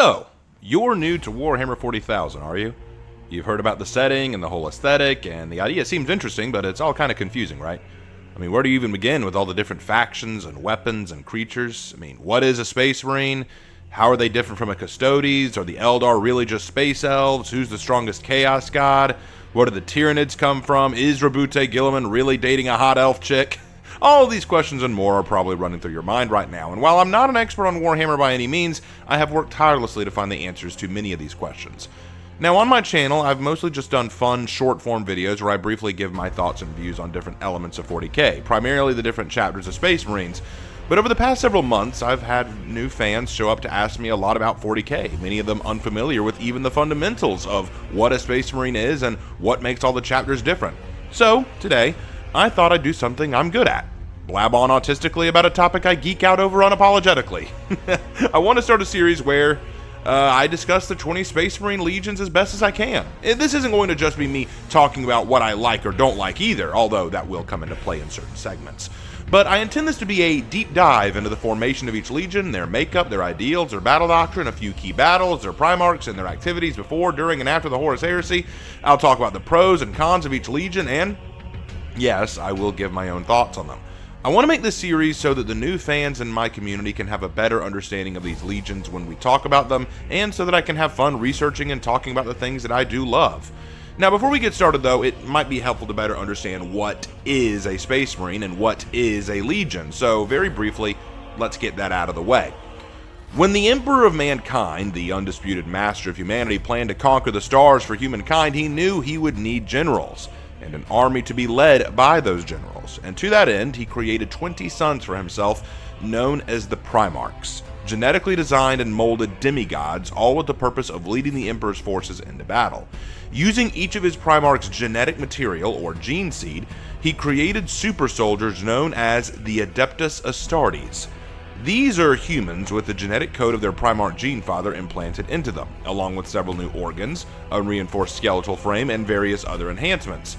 So, you're new to Warhammer 40,000, are you? You've heard about the setting and the whole aesthetic, and the idea seems interesting, but it's all kind of confusing, right? I mean, where do you even begin with all the different factions and weapons and creatures? I mean, what is a Space Marine? How are they different from a Custodes? Are the Eldar really just space elves? Who's the strongest Chaos God? Where do the Tyranids come from? Is Rabute Gilliman really dating a hot elf chick? All of these questions and more are probably running through your mind right now, and while I'm not an expert on Warhammer by any means, I have worked tirelessly to find the answers to many of these questions. Now, on my channel, I've mostly just done fun, short-form videos where I briefly give my thoughts and views on different elements of 40k, primarily the different chapters of Space Marines. But over the past several months, I've had new fans show up to ask me a lot about 40k, many of them unfamiliar with even the fundamentals of what a Space Marine is and what makes all the chapters different. So, today, I thought I'd do something I'm good at. Blab on autistically about a topic I geek out over unapologetically. I want to start a series where I discuss the 20 Space Marine Legions as best as I can. And this isn't going to just be me talking about what I like or don't like either, although that will come into play in certain segments. But I intend this to be a deep dive into the formation of each Legion, their makeup, their ideals, their battle doctrine, a few key battles, their primarchs, and their activities before, during, and after the Horus Heresy. I'll talk about the pros and cons of each Legion, and yes, I will give my own thoughts on them. I want to make this series so that the new fans in my community can have a better understanding of these legions when we talk about them, and so that I can have fun researching and talking about the things that I do love. Now, before we get started though, it might be helpful to better understand what is a Space Marine and what is a Legion, so very briefly, let's get that out of the way. When the Emperor of Mankind, the undisputed master of humanity, planned to conquer the stars for humankind, he knew he would need generals, and an army to be led by those generals, and to that end, he created 20 sons for himself, known as the primarchs, genetically designed and molded demigods, all with the purpose of leading the Emperor's forces into battle. Using each of his primarchs' genetic material, or gene seed, he created super soldiers known as the Adeptus Astartes. These are humans with the genetic code of their primarch gene father implanted into them, along with several new organs, a reinforced skeletal frame, and various other enhancements.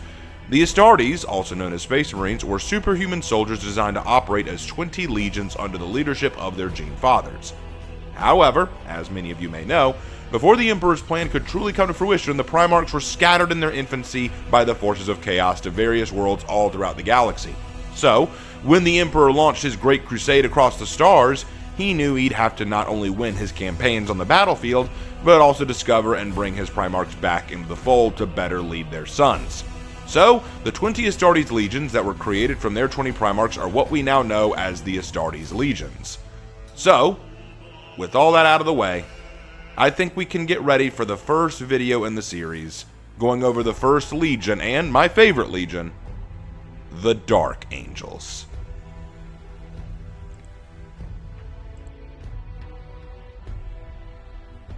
The Astartes, also known as Space Marines, were superhuman soldiers designed to operate as 20 legions under the leadership of their gene fathers. However, as many of you may know, before the Emperor's plan could truly come to fruition, the Primarchs were scattered in their infancy by the forces of chaos to various worlds all throughout the galaxy. So, when the Emperor launched his Great Crusade across the stars, he knew he'd have to not only win his campaigns on the battlefield, but also discover and bring his Primarchs back into the fold to better lead their sons. So, the 20 Astartes legions that were created from their 20 Primarchs are what we now know as the Astartes legions. So, with all that out of the way, I think we can get ready for the first video in the series, going over the first legion and my favorite legion, the Dark Angels.